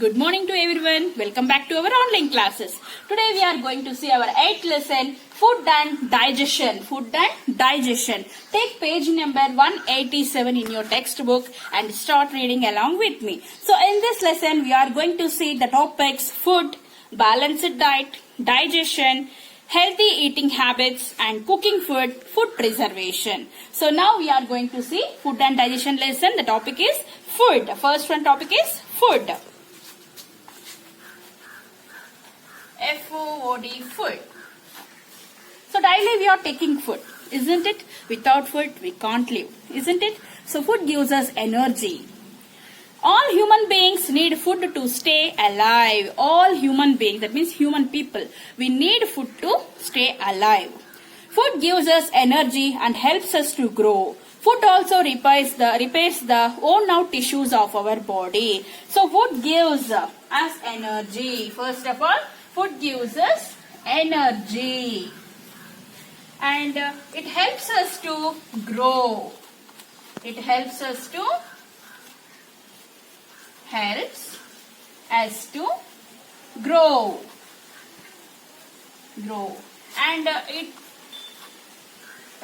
Good morning to everyone. Welcome back to our online classes. Today we are going to see our 8th lesson, Food and Digestion. Food and Digestion. Take page number 187 in your textbook and start reading along with me. So in this lesson we are going to see the topics food, balanced diet, digestion, healthy eating habits and cooking food, food preservation. So now we are going to see food and digestion lesson. The topic is food. The first one topic is food. F-O-O-D, food. So daily we are taking food, isn't it? Without food we can't live, isn't it? So food gives us energy. All human beings need food to stay alive. All human beings, that means human people, we need food to stay alive. Food gives us energy and helps us to grow. Food also repairs the worn out tissues of our body. So food gives us energy. First of all, food gives us energy. And it helps us to grow. It helps us to grow. And it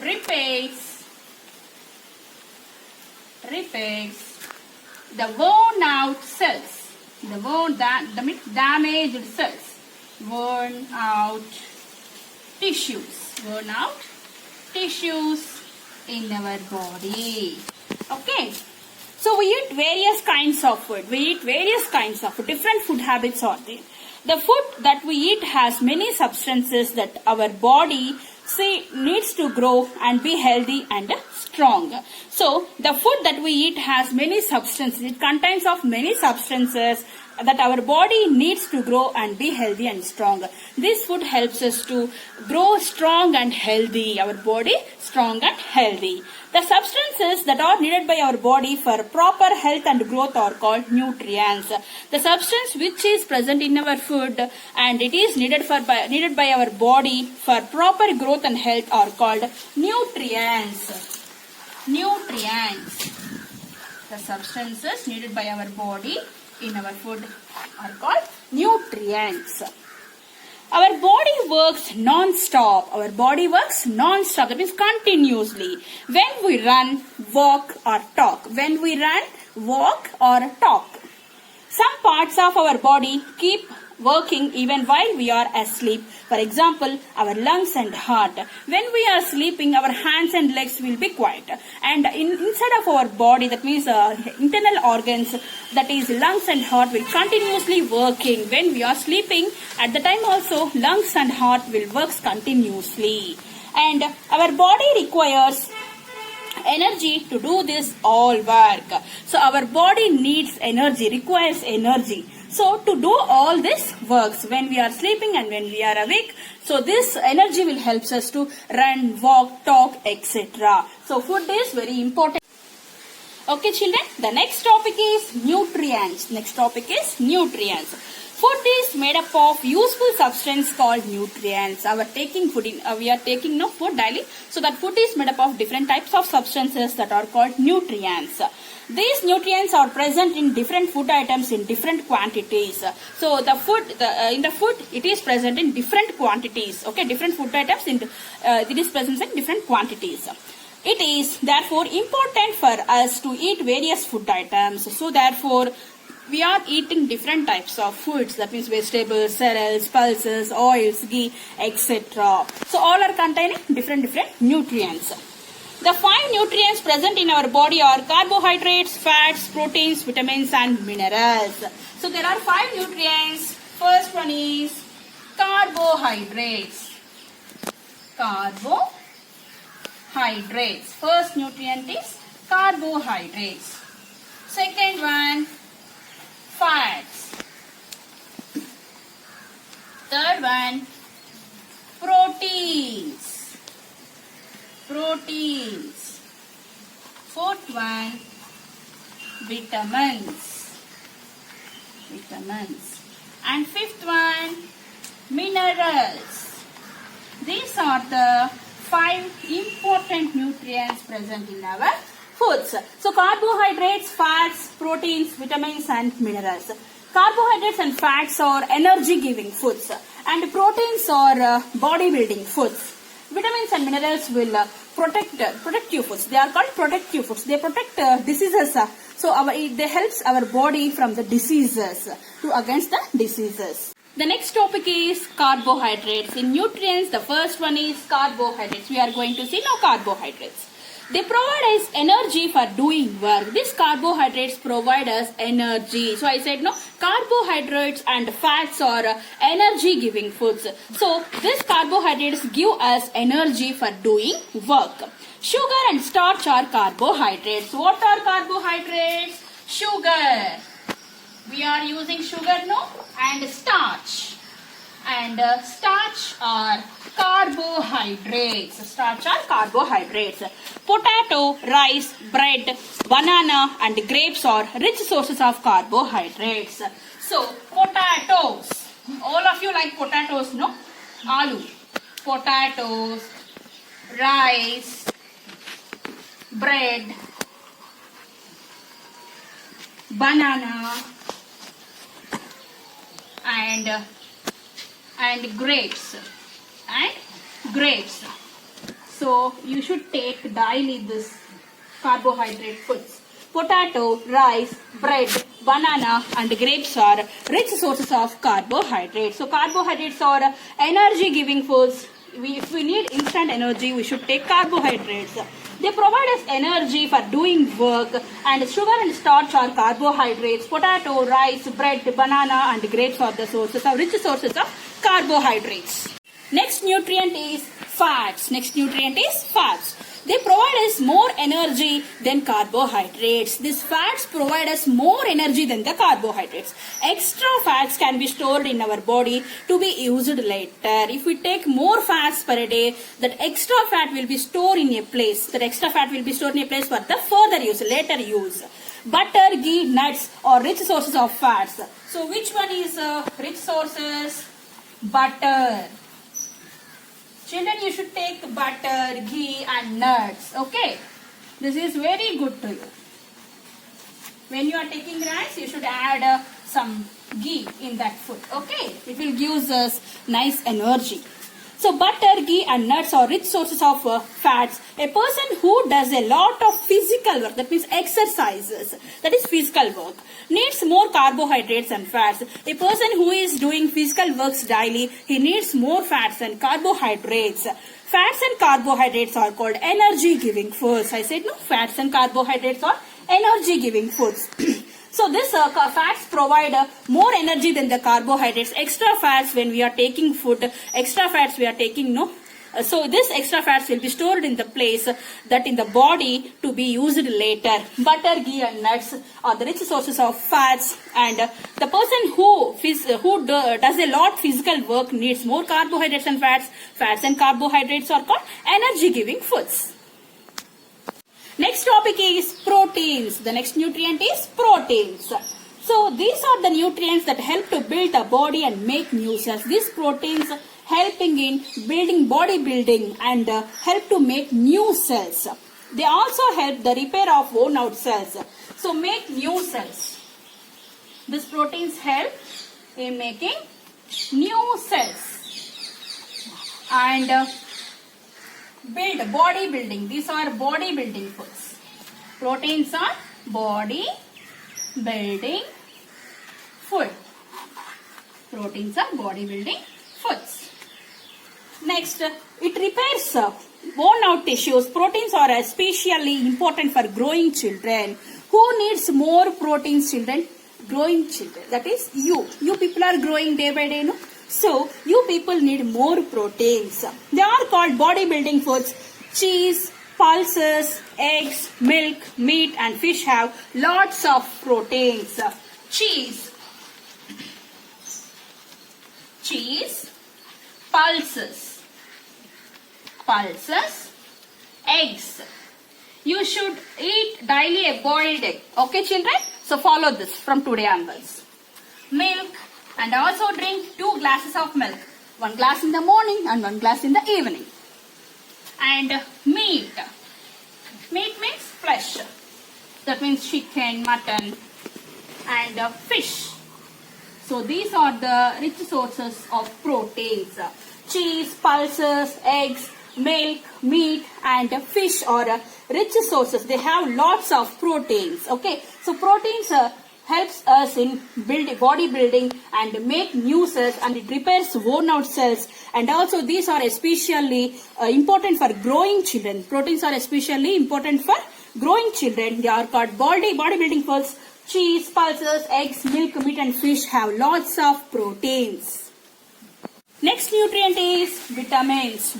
repairs the worn out cells, the damaged cells, worn out tissues in our body. Okay. So we eat various kinds of food. Different food habits are there. The food that we eat has many substances that our body needs to grow and be healthy and strong. So the food that we eat has many substances. It contains of many substances that our body needs to grow and be healthy and strong. This food helps us to grow strong and healthy. Our body strong and healthy. The substances that are needed by our body for proper health and growth are called nutrients. The substance which is present in our food and it is needed by our body for proper growth and health are called nutrients. The substances needed by our body in our food are called nutrients. Our body works non-stop. That means continuously. When we run, walk or talk. Some parts of our body keep working even while we are asleep. For example, our lungs and heart. When we are sleeping, our hands and legs will be quiet. And inside of our body, that means internal organs, that is lungs and heart, will continuously working. When we are sleeping, at the time also, lungs and heart will work continuously. And our body requires energy to do this all work. So our body needs energy, requires energy. So to do all this works when we are sleeping and when we are awake. So this energy will help us to run, walk, talk, etc. So food is very important. Okay children, the next topic is nutrients. Food is made up of useful substance called nutrients. We are taking food daily. So that food is made up of different types of substances that are called nutrients. These nutrients are present in different food items in different quantities. So in the food it is present in different quantities. Okay, different food items it is present in different quantities. It is therefore important for us to eat various food items. So therefore we are eating different types of foods. That means vegetables, cereals, pulses, oils, ghee, etc. So all are containing different nutrients. The 5 nutrients present in our body are carbohydrates, fats, proteins, vitamins and minerals. So there are 5 nutrients. First one is carbohydrates. First nutrient is carbohydrates. Second one, fats. Third one, proteins. Fourth one, vitamins. And fifth one, minerals. These are the 5 important nutrients present in our foods. So carbohydrates, fats, proteins, vitamins and minerals. Carbohydrates and fats are energy giving foods and proteins are body building foods. Vitamins and minerals will protective foods. They are called protective foods. They protect diseases. They helps our body from the diseases against the diseases. The next topic is carbohydrates. In nutrients, the first one is carbohydrates. We are going to see now carbohydrates. They provide us energy for doing work. These carbohydrates provide us energy. So I said no, carbohydrates and fats are energy giving foods. So these carbohydrates give us energy for doing work. Sugar and starch are carbohydrates. What are carbohydrates? Sugar. We are using sugar no, and starch. And starch are carbohydrates. Starch are carbohydrates. Potato, rice, bread, banana and grapes are rich sources of carbohydrates. So potatoes. All of you like potatoes, no? Aloo. Potatoes, rice, bread, banana and grapes. So you should take daily this carbohydrate foods. Potato, rice, bread, banana and grapes are rich sources of carbohydrates. So carbohydrates are energy giving foods. If we need instant energy, we should take carbohydrates. They provide us energy for doing work, and sugar and starch are carbohydrates. Potato, rice, bread, banana and grapes are the rich sources of carbohydrates. Next nutrient is fats. They provide us more energy than carbohydrates. These fats provide us more energy than the carbohydrates. Extra fats can be stored in our body to be used later. If we take more fats per day, that extra fat will be stored in a place. For the further use, later use. Butter, ghee, nuts are rich sources of fats. So which one is rich sources? Butter. Children, you should take butter, ghee and nuts. Okay. This is very good to you. When you are taking rice, you should add some ghee in that food. Okay. It will give us nice energy. So butter, ghee and nuts are rich sources of fats. A person who does a lot of physical work, that means exercises, that is physical work, needs more carbohydrates and fats. A person who is doing physical works daily, he needs more fats and carbohydrates. Fats and carbohydrates are called energy giving foods. I said no, fats and carbohydrates are energy giving foods. So this fats provide more energy than the carbohydrates. Extra fats when we are taking food, extra fats we are taking no. So this extra fats will be stored in the place that in the body to be used later. Butter, ghee and nuts are the rich sources of fats, and the person who does a lot physical work needs more carbohydrates and fats. Fats and carbohydrates are called energy giving foods. Next topic is proteins. The next nutrient is proteins. So these are the nutrients that help to build a body and make new cells. These proteins helping in building body building and help to make new cells. They also help the repair of worn out cells. So make new cells. These proteins help in making new cells and build body building. These are body building foods. Proteins are body building food. Proteins are body building foods. Next, it repairs worn out tissues. Proteins are especially important for growing children. Who needs more proteins, children? Growing children. That is you. You people are growing day by day, no? So, you people need more proteins. They are called bodybuilding foods. Cheese, pulses, eggs, milk, meat and fish have lots of proteins. Cheese, pulses, eggs. You should eat daily a boiled egg. Okay, children? So, follow this from today onwards. Milk. And also drink 2 glasses of milk. 1 glass in the morning and 1 glass in the evening. And meat. Meat means flesh. That means chicken, mutton, and fish. So these are the rich sources of proteins. Cheese, pulses, eggs, milk, meat, and fish are rich sources. They have lots of proteins. Okay, so proteins helps us in body building and make new cells, and it repairs worn out cells, and also these are especially important for growing children. Proteins are especially important for growing children. They are called bodybuilding foods. Cheese, pulses, eggs, milk, meat, and fish have lots of proteins. Next nutrient is vitamins.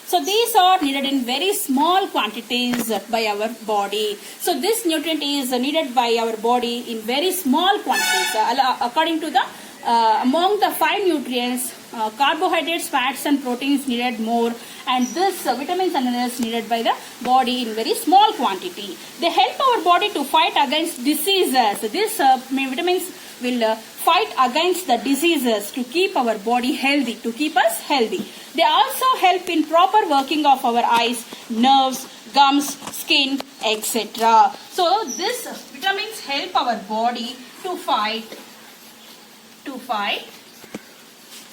So these are needed in very small quantities by our body. So this nutrient is needed by our body in very small quantities. According to the among the 5 nutrients, carbohydrates, fats, and proteins needed more, and this vitamins and minerals needed by the body in very small quantity. They help our body to fight against diseases. These vitamins will fight against the diseases to keep our body healthy, to keep us healthy. They also help in proper working of our eyes, nerves, gums, skin, etc. So these vitamins help our body to fight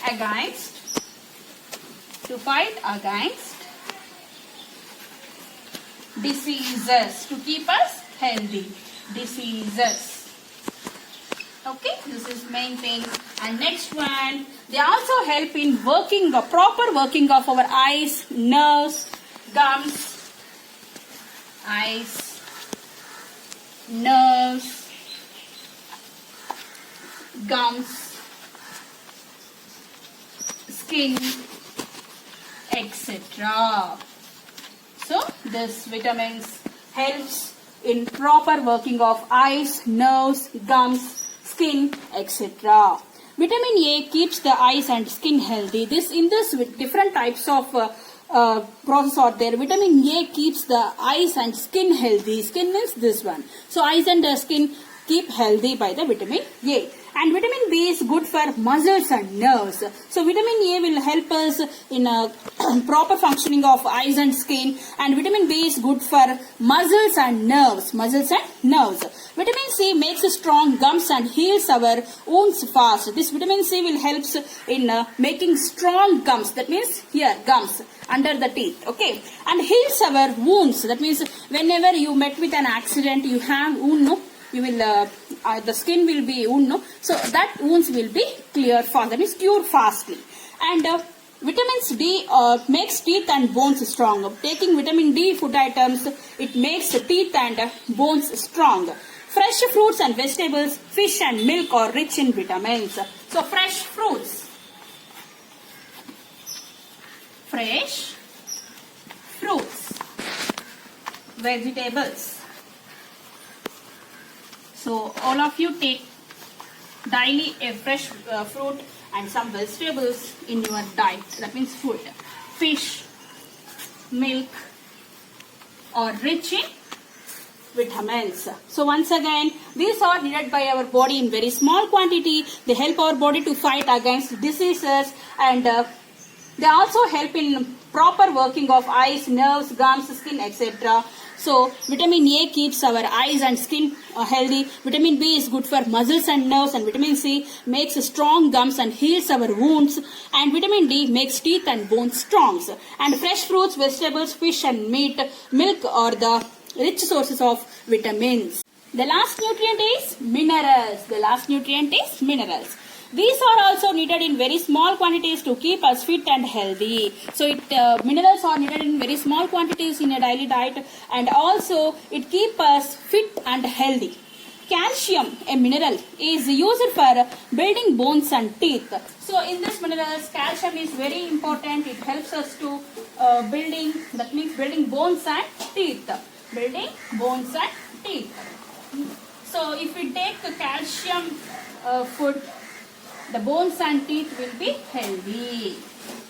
against diseases, to keep us healthy. Diseases. Okay, this is main thing. And next one, they also help in proper working of our eyes, nerves, gums, eyes, nerves, gums, skin, etc. So this vitamins helps in proper working of eyes, nerves, gums, skin, etc. Vitamin A keeps the eyes and skin healthy. In this with different types of process are there. Vitamin A keeps the eyes and skin healthy. Skin means this one. So eyes and skin keep healthy by the vitamin A. And vitamin B is good for muscles and nerves. So vitamin A will help us in proper functioning of eyes and skin. And vitamin B is good for muscles and nerves. Vitamin C makes strong gums and heals our wounds fast. This vitamin C will help in making strong gums. That means here gums under the teeth. Okay, and heals our wounds. That means whenever you met with an accident, you have wound, no? You will the skin will be wound, no? So that wounds will be clear fast. That means cured fastly. And vitamins D makes teeth and bones strong. Taking vitamin D food items, it makes teeth and bones strong. Fresh fruits and vegetables, fish and milk are rich in vitamins. So fresh fruits, vegetables. So all of you take daily a fresh fruit and some vegetables in your diet. That means food. Fish, milk are rich in vitamins. So once again, these are needed by our body in very small quantity. They help our body to fight against diseases, and they also help in proper working of eyes, nerves, gums, skin, etc. So vitamin A keeps our eyes and skin healthy. Vitamin B is good for muscles and nerves, and vitamin C makes strong gums and heals our wounds, and vitamin D makes teeth and bones strong. And fresh fruits, vegetables, fish and meat, milk are the rich sources of vitamins. The last nutrient is minerals. These are also needed in very small quantities to keep us fit and healthy. So minerals are needed in very small quantities in a daily diet, and also it keeps us fit and healthy. Calcium, a mineral, is used for building bones and teeth. So in this minerals, calcium is very important. It helps us to building bones and teeth. So if we take calcium food, the bones and teeth will be healthy.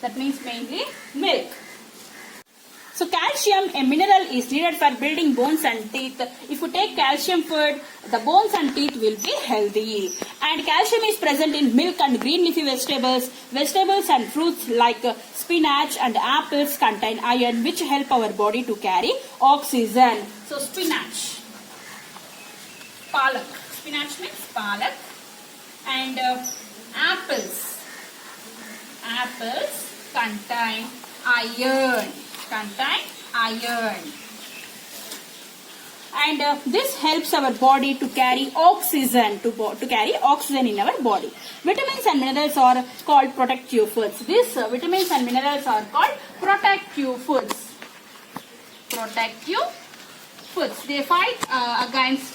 That means mainly milk. So calcium, a mineral, is needed for building bones and teeth. If you take calcium food, the bones and teeth will be healthy. And calcium is present in milk and green leafy vegetables. Vegetables and fruits like spinach and apples contain iron, which help our body to carry oxygen. So spinach, palak. Spinach means palak. And apples. Apples contain iron. And this helps our body to carry oxygen, to carry oxygen in our body. Vitamins and minerals are called protective foods. These vitamins and minerals are called protective foods. Protective foods. They fight against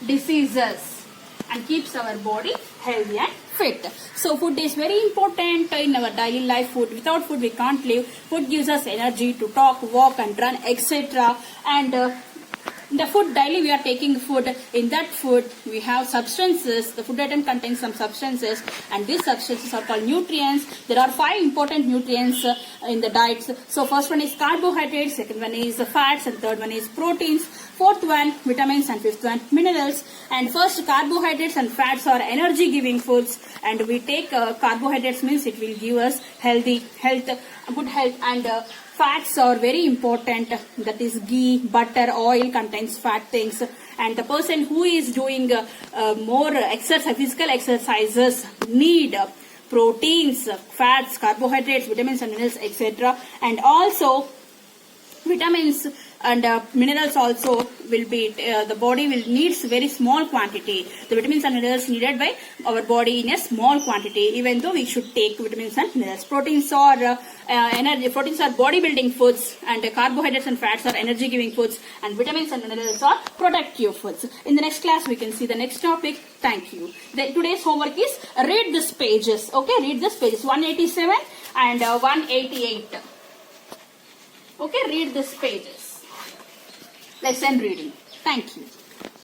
diseases and keeps our body healthy and fit. So food is very important in our daily life. Food, without food we can't live. Food gives us energy to talk, walk and run, etc. And the food, daily we are taking food. In that food we have substances. The food item contains some substances, and these substances are called nutrients. There are 5 important nutrients in the diets. So first one is carbohydrates, second one is fats, and third one is proteins, fourth one vitamins, and fifth one minerals. And first, carbohydrates and fats are energy giving foods, and we take carbohydrates means it will give us good health, and fats are very important. That is ghee, butter, oil contains fat things. And the person who is doing more physical exercises need proteins, fats, carbohydrates, vitamins and minerals, etc. And also vitamins and minerals also will be, the body will needs very small quantity. The vitamins and minerals needed by our body in a small quantity, even though we should take vitamins and minerals. Proteins are proteins are body building foods, and carbohydrates and fats are energy giving foods, and vitamins and minerals are protective foods. In the next class we can see the next topic. Thank you. Today's homework is read these pages. Okay, read these pages 187 and 188. Okay, read these pages. Lesson reading. Thank you.